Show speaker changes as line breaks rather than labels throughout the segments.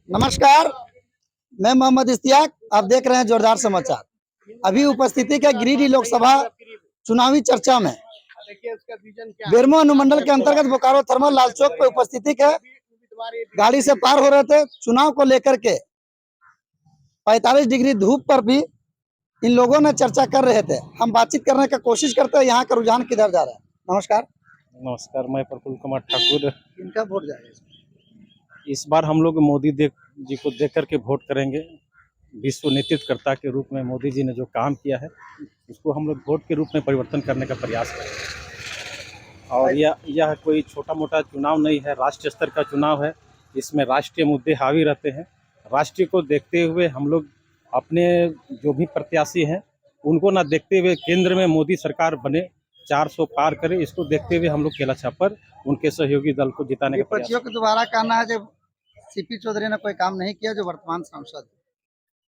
नमस्कार, मैं मोहम्मद इश्तियाक। आप देख रहे हैं जोरदार समाचार। अभी उपस्थिति के गिरिडीह लोकसभा चुनावी चर्चा में बेरमो अनुमंडल के अंतर्गत बोकारो थर्मल लाल चौक पे उपस्थिति के गाड़ी से पार हो रहे थे। चुनाव को लेकर के 45 डिग्री धूप पर भी इन लोगों ने चर्चा कर रहे थे। हम बातचीत करने की कोशिश करते हैं, यहाँ का रुझान किधर जा रहा है। नमस्कार।
नमस्कार, मैं प्रफुल्ल कुमार ठाकुर।
इनका वोट जाएगा
इस बार हम लोग मोदी जी को देख करके वोट करेंगे। विश्व नेतृत्वकर्ता के रूप में मोदी जी ने जो काम किया है उसको हम लोग वोट के रूप में परिवर्तन करने का प्रयास करेंगे। और यह कोई छोटा मोटा चुनाव नहीं है, राष्ट्रीय स्तर का चुनाव है। इसमें राष्ट्रीय मुद्दे हावी रहते हैं। राष्ट्रीय को देखते हुए हम लोग अपने जो भी प्रत्याशी हैं उनको ना देखते हुए केंद्र में मोदी सरकार बने, 400 पार करे, इसको देखते हुए हम लोग केला छापर उनके सहयोगी दल को जिताने का प्रयास।
विपक्षियों को दोबारा कहना है जब सीपी चौधरी ने कोई काम नहीं किया जो वर्तमान सांसद।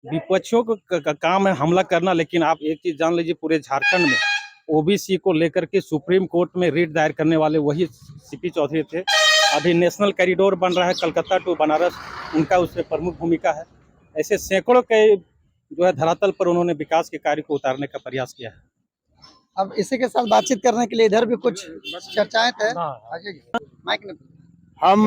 विपक्षियों का काम है हमला करना, लेकिन आप एक चीज जान लीजिए, पूरे झारखंड में ओबीसी को लेकर के सुप्रीम कोर्ट में रिट दायर करने वाले वही सीपी चौधरी थे। अभी नेशनल कॉरिडोर बन रहा है कलकत्ता टू बनारस, उनका उसमें प्रमुख भूमिका है। ऐसे सैकड़ों के जो है धरातल पर उन्होंने विकास के कार्य को उतारने का प्रयास किया है।
अब इसी के साथ बातचीत करने के लिए इधर भी कुछ चर्चाएं थे।
हम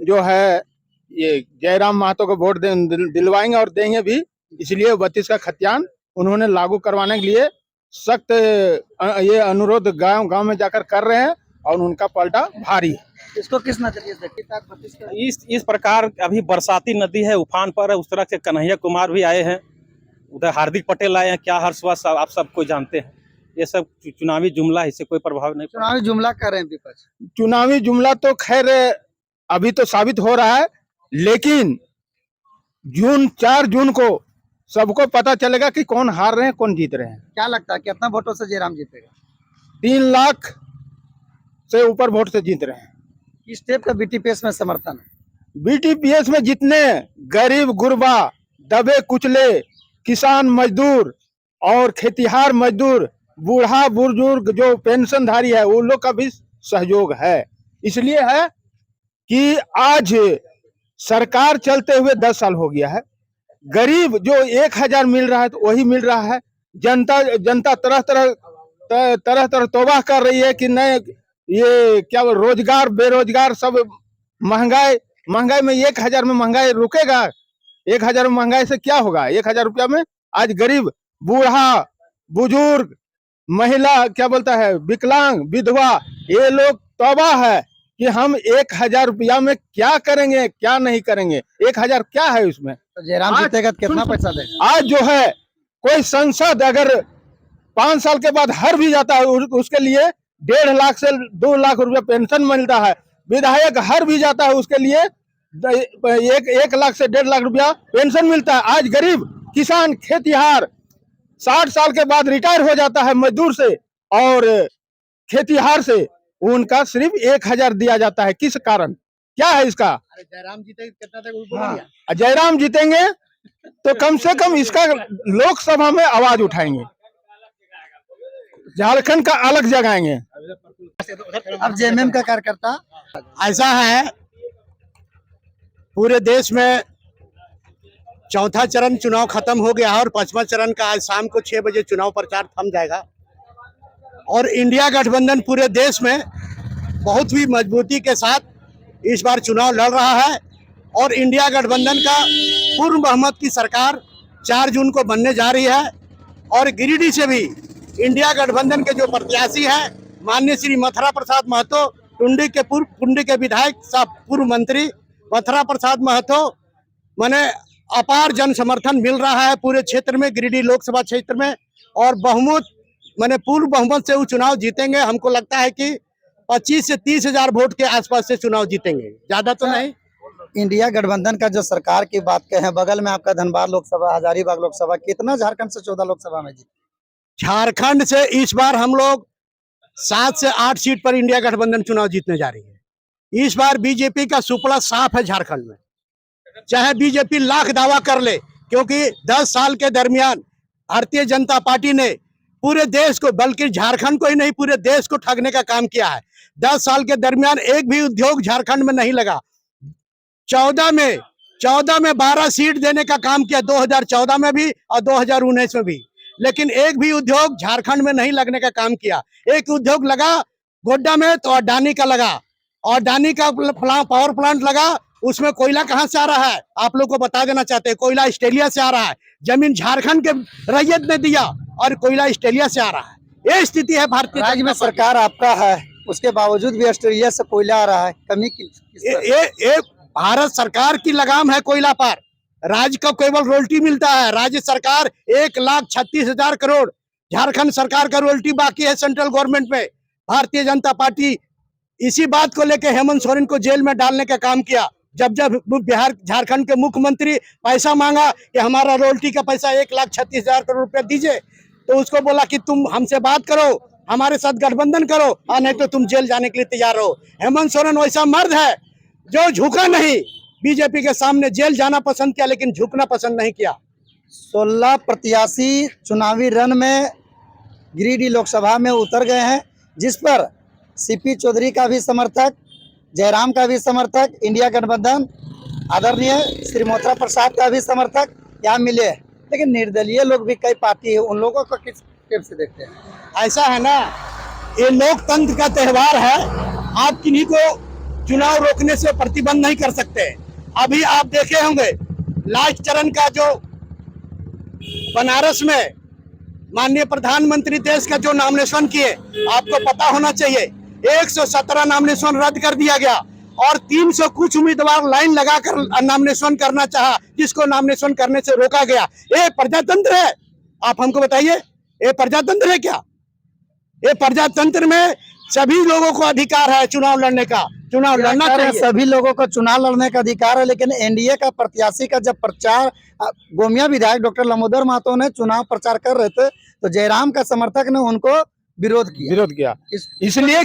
जो है ये जयराम महतो को वोट दिलवाएंगे और देंगे भी, इसलिए 32 का खतियान उन्होंने लागू करवाने के लिए सख्त ये अनुरोध गांव में जाकर कर रहे हैं और उनका पलटा भारी है।
इसको किस नजरिए से देखिए?
इस प्रकार अभी बरसाती नदी है, उफान पर है, उस तरह से कन्हैया कुमार भी आए हैं, उधर हार्दिक पटेल आए हैं, क्या हर्षवास आप सबको जानते हैं। ये सब चुनावी जुमला है, इससे कोई प्रभाव नहीं।
चुनावी जुमला कर रहे हैं विपक्ष।
चुनावी जुमला तो खैर अभी तो साबित हो रहा है, लेकिन 4 जून को सबको पता चलेगा कि कौन हार रहे हैं कौन जीत रहे हैं।
क्या लगता है कितना वोटों से जयराम जीतेगा?
3 लाख से ऊपर वोट से जीत रहे हैं।
किस टाइप का बीटीपीएस में समर्थन है?
बीटीपीएस में जितने गरीब गुरबा, दबे कुचले किसान मजदूर और खेतिहार मजदूर, बूढ़ा बुजुर्ग जो पेंशनधारी है, वो लोग का भी सहयोग है। इसलिए है कि आज सरकार चलते हुए 10 साल हो गया है। गरीब जो 1000 मिल रहा है तो वही मिल रहा है। जनता तरह तरह तौबा कर रही है कि नहीं, ये क्या रोजगार बेरोजगार सब महंगाई में 1000 में महंगाई रुकेगा? 1000 में महंगाई से क्या होगा? 1000 रुपया में आज गरीब, बूढ़ा, बुजुर्ग, महिला, क्या बोलता है, विकलांग, विधवा, ये लोग तौबा है कि हम 1000 रुपया में क्या करेंगे क्या नहीं करेंगे। 1000 क्या है उसमें?
तो जयराम जीतेगा तो कितना पैसा देगा?
आज जो है कोई सांसद अगर 5 साल के बाद हार भी जाता है उसके लिए 1.5 लाख से 2 लाख रुपया पेंशन मिलता है। विधायक हार भी जाता है उसके लिए 1 लाख से 1.5 लाख रुपया पेंशन मिलता है। आज गरीब किसान खेतिहार 60 साल के बाद रिटायर हो जाता है मजदूर से और खेतिहार से, उनका सिर्फ 1000 दिया जाता है। किस कारण? क्या है इसका?
जयराम जीतेगा कितना तक?
जयराम जीतेंगे तो कम से कम इसका लोकसभा में आवाज उठाएंगे, झारखंड का अलग जगाएंगे।
अब जेएमएम का कार्यकर्ता
ऐसा है, पूरे देश में चौथा चरण चुनाव खत्म हो गया है और 5वां चरण का आज शाम को 6 बजे चुनाव प्रचार थम जाएगा। और इंडिया गठबंधन पूरे देश में बहुत ही मजबूती के साथ इस बार चुनाव लड़ रहा है और इंडिया गठबंधन का पूर्ण बहुमत की सरकार 4 जून को बनने जा रही है। और गिरिडीह से भी इंडिया गठबंधन के जो प्रत्याशी हैं माननीय श्री मथुरा प्रसाद महतो, टुंडी के विधायक साहब, पूर्व मंत्री मथुरा प्रसाद महतो, माने अपार जन समर्थन मिल रहा है पूरे क्षेत्र में, गिरिडीह लोकसभा क्षेत्र में। और बहुमत माने पूर्ण बहुमत से वो चुनाव जीतेंगे। हमको लगता है कि 25 से 30 हजार वोट के आसपास से चुनाव जीतेंगे, ज्यादा तो नहीं।
इंडिया गठबंधन का जो सरकार की बात कहें, बगल में आपका धनबाद लोकसभा, हजारीबाग लोकसभा, कितना झारखंड से 14 लोकसभा में जीते?
झारखंड से इस बार हम लोग 7 से 8 सीट पर इंडिया गठबंधन चुनाव जीतने जा रही है। इस बार बीजेपी का सुपड़ा साफ है झारखंड में, चाहे बीजेपी लाख दावा कर ले, क्योंकि 10 साल के दरमियान भारतीय जनता पार्टी ने पूरे देश को, बल्कि झारखंड को ही नहीं पूरे देश को ठगने का काम किया है। 10 साल के दरमियान एक भी उद्योग झारखंड में नहीं लगा। 14 में 14 में 12 सीट देने का काम किया, 2014 में भी और 2019 में भी, लेकिन एक भी उद्योग झारखंड में नहीं लगने का काम किया। एक उद्योग लगा गोड्डा में तो अडानी का लगा, और अडानी का पावर प्लांट लगा, उसमें कोयला कहां से आ रहा है आप लोग को बता देना चाहते हैं। कोयला ऑस्ट्रेलिया से आ रहा है, जमीन झारखंड के रैयत ने दिया और कोयला ऑस्ट्रेलिया से आ रहा है। ये स्थिति है भारतीय
राज्य में सरकार आपका है, उसके बावजूद भी ऑस्ट्रेलिया से कोयला आ रहा है, कमी
ये भारत सरकार की लगाम है कोयला पर। राज्य को केवल रोयल्टी मिलता है। राज्य सरकार 1,36,000 करोड़, झारखंड सरकार का रोयल्टी बाकी है सेंट्रल गवर्नमेंट में। भारतीय जनता पार्टी इसी बात को लेकर हेमंत सोरेन को जेल में डालने का काम किया। जब बिहार झारखंड के मुख्यमंत्री पैसा मांगा कि हमारा रोयल्टी का पैसा 1,36,000 करोड़ रुपया दीजिए, तो उसको बोला कि तुम हमसे बात करो, हमारे साथ गठबंधन करो, और नहीं तो तुम जेल जाने के लिए तैयार हो। हेमंत सोरेन वैसा मर्द है जो झुका नहीं, बीजेपी के सामने जेल जाना पसंद किया लेकिन झुकना पसंद नहीं किया।
16 प्रत्याशी चुनावी रण में गिरिडीह लोकसभा में उतर गए हैं, जिस पर सीपी चौधरी का भी समर्थक, जयराम का भी समर्थक, इंडिया गठबंधन आदरणीय श्री मोत्रा प्रसाद का भी समर्थक यहाँ मिले। लेकिन निर्दलीय लोग भी कई पार्टी है, उन लोगों को किस टाइप से देखते हैं?
ऐसा है ना, ये लोकतंत्र का त्योहार है। आप किन्हीं को चुनाव रोकने से प्रतिबंध नहीं कर सकते। अभी आप देखे होंगे लास्ट चरण का जो बनारस में माननीय प्रधानमंत्री देश का जो नॉमिनेशन किए, आपको पता होना चाहिए 117 नॉमिनेशन रद्द कर दिया गया और 300 कुछ उम्मीदवार लाइन लगाकर नॉमिनेशन करना चाहा, जिसको नॉमिनेशन करने से रोका गया। ये प्रजातंत्र है? आप हमको बताइए, ये प्रजातंत्र है क्या? ये प्रजातंत्र में सभी लोगों को अधिकार है चुनाव लड़ने का। चुनाव लड़ना चाहिए।
सभी लोगों को चुनाव लड़ने का अधिकार है, लेकिन एनडीए का प्रत्याशी का जब प्रचार गोमिया विधायक डॉक्टर लंबोदर महतो ने चुनाव प्रचार कर रहे थे, तो जयराम का समर्थक ने उनको विरोध किया।
इसलिए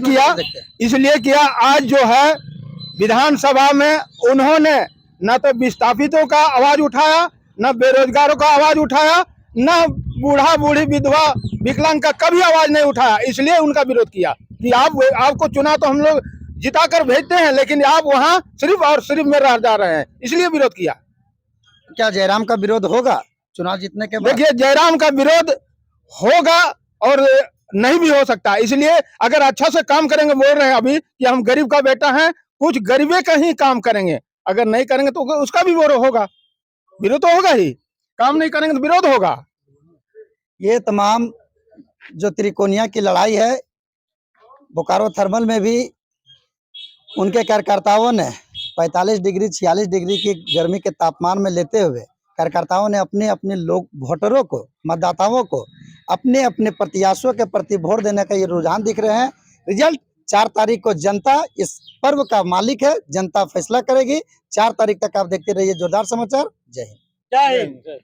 किया आज जो है विधानसभा में उन्होंने न तो विस्थापितों का आवाज उठाया, न बेरोजगारों का आवाज उठाया, न बूढ़ा बूढ़ी विधवा विकलांग का कभी आवाज नहीं उठाया। इसलिए उनका विरोध किया कि आपको चुनाव तो हम लोग जिता कर भेजते हैं, लेकिन आप वहाँ सिर्फ और सिर्फ में रह जा रहे हैं, इसलिए विरोध किया।
क्या जयराम का विरोध होगा चुनाव जीतने के बाद?
देखिए, जयराम का विरोध होगा और नहीं भी हो सकता। इसलिए अगर अच्छा से काम करेंगे, बोल रहे हैं अभी कि हम गरीब का बेटा है, कुछ गरीबे का ही काम करेंगे। अगर नहीं करेंगे तो उसका भी विरोध होगा। विरोध तो होगा ही, काम नहीं करेंगे तो विरोध होगा।
ये तमाम जो त्रिकोणिया की लड़ाई है, बोकारो थर्मल में भी उनके कार्यकर्ताओं ने 45 डिग्री 46 डिग्री की गर्मी के तापमान में लेते हुए कार्यकर्ताओं ने अपने अपने लोग वोटरों को, मतदाताओं को अपने अपने प्रत्याशियों के प्रति वोट देने का ये रुझान दिख रहे हैं। रिजल्ट 4 तारीख को जनता इस पर्व का मालिक है, जनता फैसला करेगी। 4 तारीख तक आप देखते रहिए जोरदार समाचार। जय हिंद।
जय हिंद।